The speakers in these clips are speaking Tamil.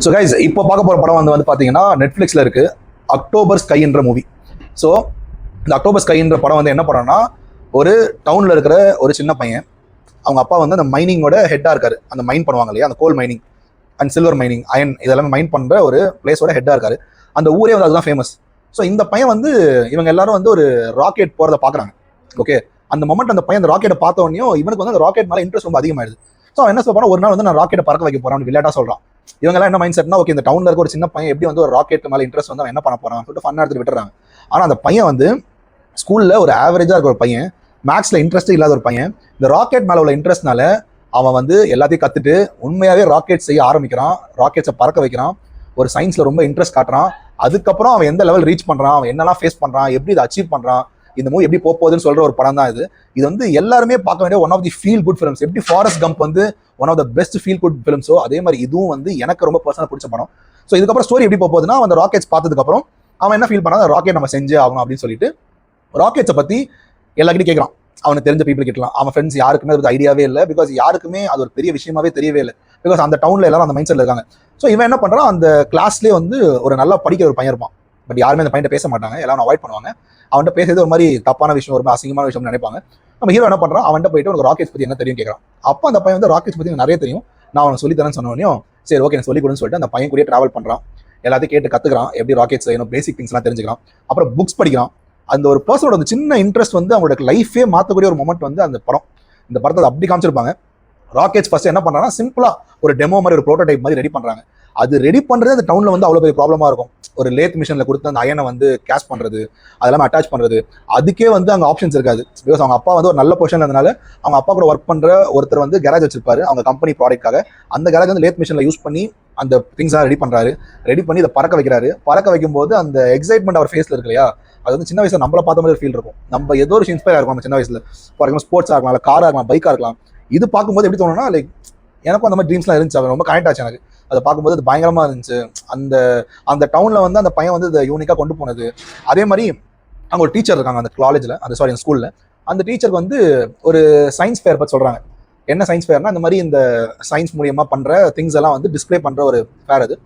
ஸோ கைஸ் இப்போ பார்க்க போகிற படம் வந்து பார்த்தீங்கன்னா நெட்ஃப்ளிக்ஸில் இருக்குது. அக்டோபர் ஸ்கைன்ற மூவி. ஸோ இந்த அக்டோபர் ஸ்கைன்ற படம் வந்து என்ன படம்னா, ஒரு டவுனில் இருக்கிற ஒரு சின்ன பையன், அவங்க அப்பா வந்து அந்த மைனிங்கோட ஹெட்டாக இருக்காரு. அந்த மைன் பண்ணுவாங்க இல்லையா, அந்த coal mining and silver mining, iron இதெல்லாமே மைன் பண்ணுற ஒரு பிளேஸோட ஹெட்டாக இருக்காரு. அந்த ஊரே வந்து அதுதான் ஃபேமஸ். ஸோ இந்த பையன் வந்து இவங்க எல்லாரும் வந்து ஒரு ராக்கெட் போகிறத பார்க்குறாங்க. ஓகே, அந்த மொமெண்ட் அந்த பையன் அந்த ராக்கெட்டை பார்த்த உடனே இவனுக்கு வந்து அந்த ராக்கெட் மேலே இன்ட்ரெஸ்ட் ரொம்ப அதிகமாயிடுது. ஸோ அவன் என்ன சொல்ல, ஒரு நாள் வந்து நான் ராக்கெட்டை பறக்க வைக்க போறான்னு விளையாட்டா சொல்றான். இவங்கெல்லாம் என்ன மைண்ட் செட்னா, ஓகே இந்த டவுன்ல இருக்க ஒரு சின்ன பையன் எப்படி வந்து ஒரு ராக்கெட் மேலே இன்ட்ரெஸ்ட் வந்து அவன் என்ன பண்ண போறான் சொல்லிட்டு ஃபன்னா எடுத்து விட்டுறாங்க. ஆனால் அந்த பையன் வந்து ஸ்கூல்ல ஒரு ஆவரேஜா இருக்க ஒரு பையன், மேக்ஸ்ல இன்ட்ரெஸ்டே இல்லாத ஒரு பையன், இந்த ராக்கெட் மேலே உள்ள இன்ட்ரெஸ்ட்னால அவன் வந்து எல்லாத்தையும் கத்துட்டு உண்மையாவே ராக்கெட் செய்ய ஆரம்பிக்கிறான். ராக்கெட்ஸை பறக்க வைக்கிறான். ஒரு சயின்ஸ்ல ரொம்ப இன்ட்ரெஸ்ட் காட்டுறான். அதுக்கப்புறம் அவன் எந்த லெவல் ரீச் பண்றான், அவன் என்னெல்லாம் ஃபேஸ் பண்றான், எப்படி இதை அச்சீவ் பண்றான், இந்த மூவி எப்படி போகுதுன்னு சொல்ற ஒரு படம் தான் இது. இது வந்து எல்லாருமே பார்க்க வேண்டிய one of the feel good films. எப்படி ஃபாரஸ்ட் கம்ப் வந்து one of the best feel good ஃபிலிம்ஸோ, அதே மாதிரி இதுவும் வந்து எனக்கு ரொம்ப பர்சனலாக பிடிச்ச படம். ஸோ இதுக்கப்புறம் ஸ்டோரி எப்படி போகுதுன்னா, அந்த ராக்கெட்ஸ் பார்த்ததுக்கப்புறம் அவன் என்ன ஃபீல் பண்ணா, ராக்கெட் நம்ம செஞ்சு ஆகணும் அப்படின்னு சொல்லிட்டு ராக்கெட்ஸை பற்றி எல்லாருக்கிட்டையும் கேட்குறான். அவனுக்கு தெரிஞ்ச பீப்புள் கிட்டலாம். அவன் ஃப்ரெண்ட்ஸ் யாருக்குமே அது ஐடியாவே இல்லை. பிகாஸ் யாருக்குமே அது ஒரு பெரிய விஷயமாவே தெரியவே இல்லை. பிகாஸ் அந்த டவுன்ல எல்லாரும் அந்த மைண்ட் செட்ல இருக்காங்க. ஸோ இவன் என்ன பண்றான், அந்த கிளாஸ்லேயே வந்து ஒரு நல்லா படிக்கிற ஒரு பையன் இருப்பான். பட் யாருமே அந்த பையன் பேச மாட்டாங்க, எல்லாரும் அவாய்ட் பண்ணுவாங்க. அவன்கிட்ட பேசுறது ஒரு மாதிரி தப்பான விஷயம், ஒரு மாதிரி அசிங்கமான விஷயம் நினைப்பாங்க. நம்ம ஹீரோ என்ன பண்றான், அவன்கிட்ட போயிட்டு உனக்கு ராக்கெட்ஸ் பத்தி என்ன தெரியும் கேட்கறான். அப்போ அந்த பையன் வந்து ராக்கெட்ஸ் பத்தி நிறைய தெரியும், நான் அவனுக்கு சொல்லி தரேன்னு சொன்னோடனே சரி ஓகே நான் சொல்லி கொடுன்னு சொல்லிட்டு அந்த பையன் கூட டிராவல் பண்றான். எல்லாத்தையும் கேட்டு கத்துக்கிறான், எப்படி ராக்கெட்ஸ் வேணும், பேசிக் திங்ஸ்லாம் தெரிஞ்சுக்கிறான். அப்புறம் புக்ஸ் படிக்கிறான். அந்த ஒரு பர்சனோட அந்த சின்ன இன்ட்ரெஸ்ட் வந்து அவங்களோட லைஃபே மாற்றக்கூடிய ஒரு மொமெண்ட் வந்து அந்த படம். இந்த படத்தை அப்படி காமிச்சிருப்பாங்க. ராக்கெட்ஸ் ஃபர்ஸ்ட் என்ன பண்றாங்கன்னா, சிம்பிளா ஒரு டெமோ மாதிரி ஒரு ப்ரோட்டோடைப் மாதிரி ரெடி பண்றாங்க. அது ரெடி பண்றது அந்த டவுன்ல வந்து அவ்வளோ பெரிய ப்ராப்ளமா இருக்கும். ஒரு லேத் மிஷினில் கொடுத்து அந்த அயனை வந்து கேஷ் பண்ணுறது, அதெல்லாம் அட்டாச் பண்ணுறது, அதுக்கே வந்து அங்கே ஆப்ஷன்ஸ் இருக்காது. பிகாஸ் அவங்க அப்பா வந்து ஒரு நல்ல பொசிஷன் இருந்தனால அவங்க அப்பா கூட ஒர்க் பண்ணுற ஒருத்தர் வந்து கேரேஜ் வச்சிருப்பாரு அவங்க கம்பெனி ப்ராடக்ட்காக. அந்த கேரேஜ் வந்து லேத் மிஷினில் யூஸ் பண்ணி அந்த திங்ஸ்லாம் ரெடி பண்ணுறாரு. ரெடி பண்ணி இதை பறக்க வைக்கிறாரு. பறக்க வைக்கும்போது அந்த எக்ஸைட்மெண்ட் அவர் ஃபேஸில் இருக்கு இல்லையா, அது வந்து சின்ன வயசுல நம்மள பார்த்த மாதிரி ஃபீல் இருக்கும். நம்ம ஏதோ ஒரு இன்ஸ்பயர் இருக்கும் நம்ம சின்ன வயசுல. ஃபார் எக்ஸாம்பிள் ஸ்போர்ட்ஸாக இருக்கலாம், இல்லை காராக இருக்கலாம், பைக்காக இருக்கலாம். இது பார்க்கும்போது எப்படி தோணுன்னா, லைக் எனக்கும் அந்த மாதிரி ட்ரீம்ஸ்லாம் இருந்துச்சு. அது ரொம்ப கனெக்ட் ஆச்சு எனக்கு. அதை பார்க்கும்போது அது பயங்கரமா இருந்துச்சு. அந்த அந்த டவுன்ல வந்து அந்த பையன் வந்து இதை யூனிக்காக கொண்டு போனது. அதே மாதிரி அங்கே ஒரு டீச்சர் இருக்காங்க அந்த காலேஜில், அந்த சாரி ஸ்கூலில். அந்த டீச்சருக்கு வந்து ஒரு சயின்ஸ் ஃபேர் பற்றி சொல்கிறாங்க. என்ன சயின்ஸ் ஃபேர்னா, இந்த மாதிரி இந்த சயின்ஸ் மூலியமாக பண்ணுற திங்ஸ் எல்லாம் வந்து டிஸ்பிளே பண்ணுற ஒரு ஃபேர் அது.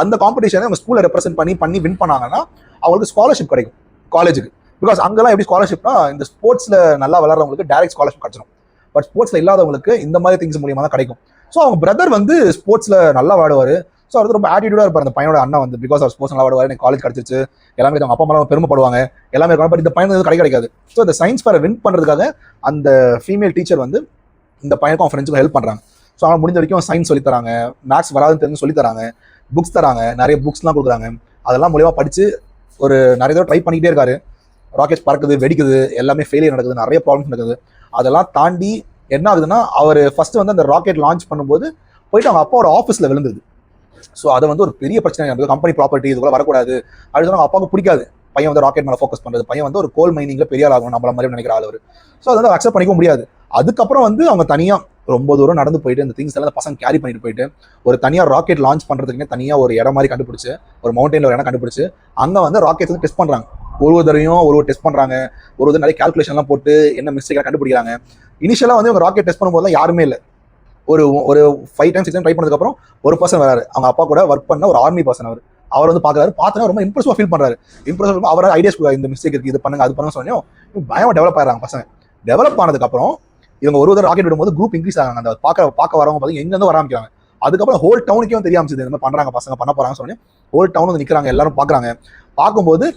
அந்த காம்படிஷனை அவங்க ஸ்கூலை ரெப்ரசென்ட் பண்ணி வின் பண்ணாங்கன்னா அவங்களுக்கு ஸ்காலர்ஷிப் கிடைக்கும் காலேஜுக்கு. பிகாஸ் அங்கெல்லாம் எப்படி ஸ்காலர்ஷிப்னா, இந்த ஸ்போர்ட்ஸில் நல்லா விளாட்றவங்களுக்கு டேரக்ட் ஸ்காலர்ஷிப் கிடைச்சிடும். பட் ஸ்போர்ட்ஸில் இல்லாதவங்களுக்கு இந்த மாதிரி திங்ஸ் மூலியமாக தான் கிடைக்கும். ஸோ அவங்க பிரதர் வந்து ஸ்போர்ட்ஸில் நல்லா விளாடுவார். ஸோ அவர் ரொம்ப ஆட்டிடியூடாக இருப்பார் அந்த பையனோட அண்ணன் வந்து. பிகாஸ் அவர் ஸ்போர்ட்ஸ் நல்லா விளாடுவார், எனக்கு காலேஜ் கிடச்சிச்சு, எல்லாமே அவங்க அப்பா அம்மா பெருமைப்படுவாங்க, எல்லாமே இருக்காங்க. பட் இந்த பையன் வந்து கிடைக்காது. ஸோ இந்த சயின்ஸ் ஃபேரை வின் பண்ணுறதுக்காக அந்த ஃபீமேல் டீச்சர் வந்து இந்த பையனுக்கும் அவன் ஃப்ரெண்ட்ஸுக்கும் ஹெல்ப் பண்ணுறாங்க. ஸோ அவன் முடிஞ்ச வரைக்கும் சயின்ஸ் சொல்லி தராங்க, மேக்ஸ் வராதுன்னு தெரிஞ்சு சொல்லி தராங்க, புக்ஸ் தராங்க, நிறைய புக்ஸ்லாம் கொடுக்குறாங்க. அதெல்லாம் மூலியமாக படித்து ஒரு நிறைய தடவை ட்ரை பண்ணிக்கிட்டே இருக்காரு. ராக்கெட் பறக்குது, வெடிக்குது, எல்லாமே ஃபெயிலியர் நடக்குது, நிறைய ப்ராப்ளம்ஸ் நடக்குது. அதெல்லாம் தாண்டி என்ன ஆகுதுன்னா, அவர் ஃபர்ஸ்ட் வந்து அந்த ராக்கெட் லான்ச் பண்ணும்போது போயிட்டு அவங்க அப்பாவோட ஆஃபீஸில் விழுந்தது. ஸோ அதை வந்து ஒரு பெரிய பிரச்சனை, கம்பெனி ப்ராப்பர்ட்டி இதுக்குள்ள வரக்கூடாது அப்படின்னு சொன்னா அப்பாவுக்கு பிடிக்காது. பையன் வந்து ராக்கெட் மேலே ஃபோக்கஸ் பண்ணுறது, பையன் வந்து ஒரு கோல் மைனிங்ல பெரிய ஆள் ஆகணும் நம்மள மாதிரி நினைக்கிற ஆள் அவர். ஸோ அதை வந்து அக்செப்ட் பண்ணிக்க முடியாது. அதுக்கப்புறம் வந்து அவங்க தனியாக ரொம்ப தூரம் நடந்து போயிட்டு இந்த திங்ஸ் எல்லாம் பசங்க கேரி பண்ணிட்டு போயிட்டு ஒரு தனியாக ராக்கெட் லான்ச் பண்ணுறதுக்குன்னே தனியாக ஒரு இடம் மாதிரி கண்டுபிடிச்சு, ஒரு மவுண்டெயினில் ஒரு இடம் கண்டுபிடிச்சு அங்கே வந்து ராக்கெட்ஸ் வந்து டெஸ்ட் பண்ணுறாங்க. ஒரு தடவையும் ஒரு டெஸ்ட் பண்ணுறாங்க. ஒரு நிறைய கால்குலேஷன்லாம் போட்டு என்ன மிஸ்டேக்காக கண்டுபிடிக்கிறாங்க. இனிஷியலாக வந்து இவங்க ராக்கெட் டெஸ்ட் பண்ணும்போது யாருமே இல்லை. ஒரு 5 times 6 times ட்ரை பண்ணதுக்கப்புறம் ஒரு பர்சன் வராரு. அவங்க அப்பா கூட ஒர்க் பண்ண ஒரு ஆர்மி பர்சன். அவர் வந்து பார்க்குறாரு. பார்த்தா ரொம்ப இம்ப்ரெசிவாக ஃபீல் பண்ணுறாரு. இம்ப்ரெசிவ் அவர் ஐடியாஸ் இந்த மிஸ்டேக் இருக்குது, இது பண்ணுங்க அது பண்ணுங்க சொன்னோம். பயமாக டெவலப் ஆகிறாங்க பசங்க. டெவலப் ஆனதுக்கப்புறம் இவங்க ஒரு ராக்கெட் விடும்போது குரூப் இன்க்ரீஸ் ஆகாங்க. அந்த பார்க்க வரவங்க பார்த்தீங்கன்னா எங்கேருந்து வர ஆரம்பிக்கிறாங்க. அதுக்கப்புறம் ஹோல் டவுனுக்கே தெரியாமல் இந்த மாதிரி பண்ணுறாங்க பசங்க, பண்ண போகிறாங்க சொன்னோம். ஹோல் டவுன் வந்து நிற்கிறாங்க, எல்லாரும் பார்க்குறாங்க. பார்க்கும்போது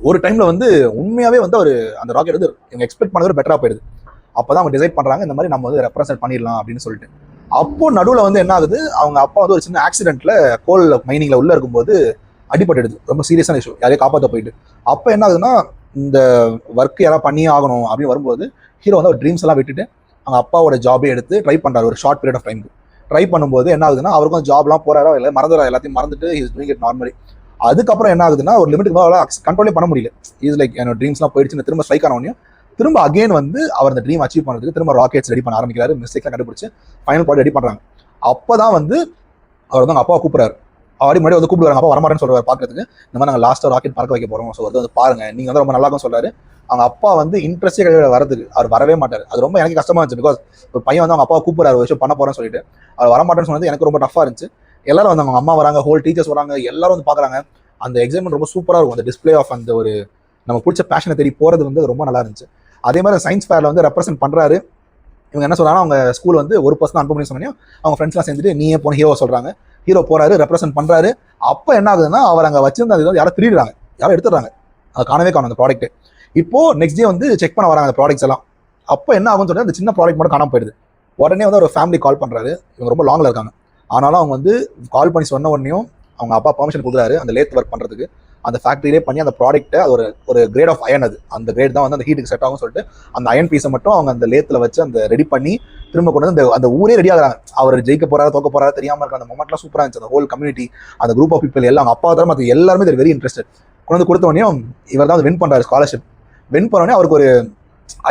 ஒரு டைம்ல வந்து உண்மையாகவே வந்து அவர் அந்த ராக்கெட் வந்து இவங்க எக்ஸ்பெக்ட் பண்ணது பெட்டராக போயிடுது. அப்போதான் அவங்க டிசைட் பண்ணுறாங்க இந்த மாதிரி நம்ம வந்து ரெப்ரசென்ட் பண்ணிடலாம் அப்படின்னு சொல்லிட்டு. அப்போ நடுவில் வந்து என்ன ஆகுது, அவங்க அப்பா வந்து ஒரு சின்ன ஆக்சிடென்ட்ல கோல் மைனிங்ல உள்ள இருக்கும்போது அடிபட்டுடுது. ரொம்ப சீரியஸான இஷ்யூ, யாரையும் காப்பாற்ற போயிட்டு. அப்போ என்ன ஆகுதுன்னா, இந்த ஒர்க் யாராவது பண்ணியே ஆகணும் அப்படின்னு வரும்போது ஹீரோ வந்து ஒரு ட்ரீம்ஸ் எல்லாம் விட்டுட்டு அவங்க அப்பாவோட ஜாபே எடுத்து ட்ரை பண்ணுறாரு ஒரு ஷார்ட் பீரியட் ஆஃப் டைமுக்கு. ட்ரை பண்ணும்போது என்ன ஆகுதுன்னா, அவருக்கும் ஜாப்லாம் போறாரோ இல்லை மறந்துடுறா, எல்லாத்தையும் மறந்துட்டு இஸ் டூயிங் இட் நார்மலி. அதுக்கப்புறம் என்ன ஆகுதுன்னா, ஒரு லிமிட்டுக்கு மேலே கண்ட்ரோலே பண்ண முடியல. இஸ் லைக் என்னோட ட்ரீம்ஸ்லாம் போயிடுச்சு, திரும்ப ஸ்ட்ரைக் ஆனவனையும் திரும்ப அகைன் வந்து அவர் அந்த ட்ரீம் அச்சீவ் பண்ணுறதுக்கு திரும்ப ராக்கெட்ஸ் ரெடி பண்ண ஆரம்பிக்கிறாரு. மிஸ்டேக்லாம் கண்டுபிடிச்சு ஃபைனல் ப்ராடக்ட் ரெடி பண்ணுறாங்க. அப்போதான் வந்து அவர் வந்து அவங்க அப்பாவை கூப்பிடுறாரு. அவரே முன்னாடி வந்து கூப்பிடுவாங்க, அப்பா வரமாட்டேன்னு சொல்றாரு பார்க்கறதுக்கு. இந்த மாதிரி நாங்கள் லாஸ்ட்டாக ராக்கெட் பறக்க வைக்க போகிறோம், ஸோ வந்து பாருங்க நீங்கள் வந்து ரொம்ப நல்லா இருக்கும் சொல்றாரு. அவங்க அப்பா வந்து இன்ட்ரெஸ்டே கிடையாது வரதுக்கு, அவர் வரவே மாட்டார். அது ரொம்ப எனக்கு கஷ்டமா இருந்துச்சு. பிகாஸ் ஒரு பையன் வந்து அவங்க அப்பாவை கூப்பிடுறாரு ஒரு விஷயம் பண்ண போறேன்னு சொல்லிட்டு அவர் வரமாட்டேன்னு சொன்னது எனக்கு ரொம்ப டஃபா இருந்துச்சு. எல்லாரும் வந்து அவங்க அம்மா வராங்க, ஹோல் டீச்சர்ஸ் வராங்க, எல்லாரும் வந்து பார்க்குறாங்க. அந்த எக்ஸைட்மெண்ட் ரொம்ப சூப்பராக இருக்கும். அந்த டிஸ்பிளே ஆஃப் அந்த ஒரு நம்ம பிடிச்ச பேஷனை தேடி போகிறது வந்து ரொம்ப நல்லா இருந்துச்சு. அதே மாதிரி சயின்ஸ் ஃபேரில் வந்து ரெப்ரசென்ட் பண்ணுறாரு. இவங்க என்ன சொல்றாங்கன்னா, அவங்க ஸ்கூல் வந்து ஒரு பர்சன் அனுப்ப முடியும் சொன்னீங்க, அவங்க ஃப்ரெண்ட்ஸ்லாம் சேர்ந்துட்டு நீயே போன ஹீரோ சொல்றாங்க. ஹீரோ போறாரு, ரெப்ரசென்ட் பண்றாரு. அப்போ என்ன ஆகுதுன்னா, அவர் அங்கே வச்சிருந்த அது யாரும் திருடுறாங்க, யாரும் எடுத்துடுறாங்க. அதை காணவே காணும் அந்த ப்ராடக்ட். இப்போ நெக்ஸ்ட் டே வந்து செக் பண்ண வராங்க அந்த ப்ராடக்ட்ஸ் எல்லாம். அப்போ என்ன ஆகும்னு சொன்னா, அந்த சின்ன ப்ராடக்ட் மட்டும் காணாம போயிடுது. உடனே வந்து ஒரு ஃபேமிலி கால் பண்றாரு. இவங்க ரொம்ப லாங்ல இருக்காங்க. ஆனாலும் அவங்க வந்து கால் பண்ணி சொன்ன உடனேயும் அவங்க அப்பா பெர்மிஷன் கொடுக்குறாரு அந்த லேத் ஒர்க் பண்றதுக்கு. அந்த ஃபேக்ட்ரியிலே பண்ணி அந்த ப்ராடக்ட்டை ஒரு கிரேட் ஆஃப் அயன், அது அந்த கிரேட் தான் வந்து அந்த ஹீட்டுக்கு செட் ஆகும்னு சொல்லிட்டு அந்த அயன் பீஸை மட்டும் அவங்க அந்த லேத்தில் வச்சு அந்த ரெடி பண்ணி திரும்ப கொண்டு வந்து அந்த ஊரே ரெடி ஆகுறாங்க. அவர் ஜெயிக்க போறாரு தோக்க போறாரு தெரியாம இருக்க அந்த மொமெண்ட்லாம் சூப்பராக இருந்துச்சு. அந்த ஹோல் கம்யூனிட்டி, அந்த குரூப் ஆஃப் பீப்பிள் எல்லாம் அவங்க அப்பா தரம் அது எல்லாருமே வெரி இன்ட்ரெஸ்டட். கொண்டு வந்து கொடுத்த உடனே இவர் தான் வின் பண்றாரு ஸ்காலர்ஷிப். வின் பண்ண உடனே அவருக்கு ஒரு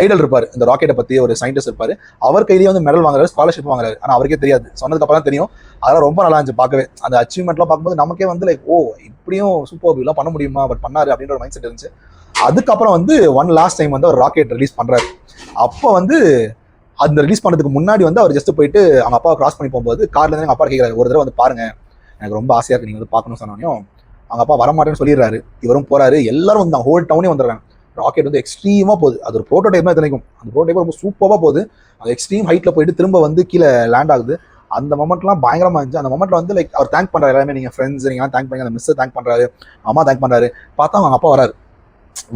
ஐடல் இருப்பாரு, இந்த ராக்கெட்டை பத்தி ஒரு சயின்டிஸ்ட் இருப்பாரு. அவர் கையிலேயே வந்து மெடல் வாங்குறாரு, ஸ்காலர்ஷிப் வாங்குறாரு. ஆனா அவருக்கே தெரியாது, சொன்னதுக்கு அப்புறம் தான் தெரியும். அதெல்லாம் ரொம்ப நல்லா இருந்துச்சு பார்க்கவே. அந்த அச்சீவ்மெண்ட்லாம் பார்க்கும்போது நமக்கே வந்து லைக் ஓ இப்படியும் சூப்பர் எல்லாம் பண்ண முடியுமா, பட் பண்ணாரு அப்படின்ற ஒரு மைண்ட் செட் இருந்துச்சு. அதுக்கப்புறம் வந்து ஒன் லாஸ்ட் டைம் வந்து ஒரு ராக்கெட் ரிலீஸ் பண்றாரு. அப்போ வந்து அந்த ரிலீஸ் பண்ணதுக்கு முன்னாடி வந்து அவர் ஜஸ்ட் போயிட்டு அவங்க அப்பாவை கிராஸ் பண்ணி போகும்போது கார்ல இருந்து எங்க அப்பா கேட்கிறாரு, ஒரு தடவை வந்து பாருங்க, எனக்கு ரொம்ப ஆசையா இருக்கு நீங்க வந்து பார்க்கணும்னு சொன்னோம். அவங்க அப்பா வரமாட்டேன்னு சொல்லிடுறாரு. இவரும் போறாரு. எல்லாரும் வந்து ஹோல் டவுனே வந்துடுறாங்க. ராக்கெட் வந்து எக்ஸ்ட்ரீமா போகுது. அது ஒரு ப்ரோட்டோடைப் தான் இத்தனைக்கும். அந்த ப்ரோட்டோடைப் ரொம்ப சூப்பராக போகுது. அது எக்ஸ்ட்ரீம் ஹைட்ல போயிட்டு திரும்ப வந்து கீழே லேண்ட் ஆகுது. அந்த மொமெண்ட்லாம் பயங்கரமா இருந்துச்சு. அந்த மொமெண்ட்ல வந்து லைக் அவர் தேங்க் பண்றாரு, எல்லாமே நீங்க ஃப்ரெண்ட்ஸ் நீங்க தேங்க் பண்ணி, அந்த மிஸ் தேங்க் பண்றாரு, அம்மா தேங்க் பண்றாரு. பார்த்தா அவங்க அப்பா வராரு.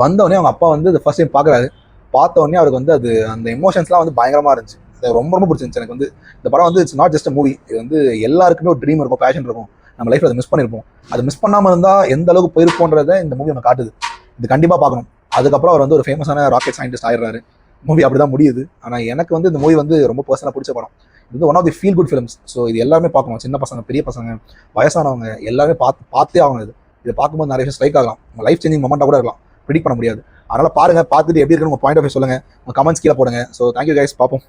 வந்தவொடனே அவங்க அப்பா வந்து ஃபர்ஸ்ட் டைம் பார்க்குறாரு. பார்த்த உடனே அவருக்கு வந்து அது அந்த எமோஷன்ஸ்லாம் வந்து பயங்கரமா இருந்துச்சு. ரொம்ப ரொம்ப பிடிச்சிருந்துச்சு எனக்கு வந்து. இந்த படம் வந்து இட்ஸ் நாட் ஜஸ்ட் மூவி. இது வந்து எல்லாருக்குமே ஒரு ட்ரீம் இருக்கும், பேஷன் இருக்கும். நம்ம லைஃப்ல அதை மிஸ் பண்ணிருப்போம். அது மிஸ் பண்ணாம இருந்தா எந்த அளவுக்கு போயிருப்போன்றதை இந்த மூவி நம்ம காட்டுது. இது கண்டிப்பா பார்க்கணும். அதுக்கப்புறம் அவர் வந்து ஒரு ஃபேமஸான ராக்கெட் சயின்டிஸ்ட் ஆயிடுறாரு. மூவி அப்படிதான் முடியுது. ஆனா எனக்கு வந்து இந்த மூவி வந்து ரொம்ப பர்சனலா பிடிச்ச படம். இது வந்து one of the feel good films. So இது எல்லாருமே பார்க்கணும். சின்ன பசங்க, பெரிய பசங்க, வயசானவங்க எல்லாருமே பார்த்தே ஆகணும். இதை பார்க்கும்போது நிறைய ஸ்ட்ரைக் ஆகலாம். உங்க லைஃப் சேஞ்சிங் மொமெண்டா கூட இருக்கலாம். ப்ரிடிக் பண்ண முடியாது. அதனால பாருங்க, பார்த்துட்டு எப்படி இருக்குன்னு உங்க பாயிண்ட் ஆஃப் வியூ சொல்லுங்க. உங்க கமெண்ட்ஸ் கீழே போடுங்க. ஸோ தேங்க்யூ கைஸ், பார்ப்போம்.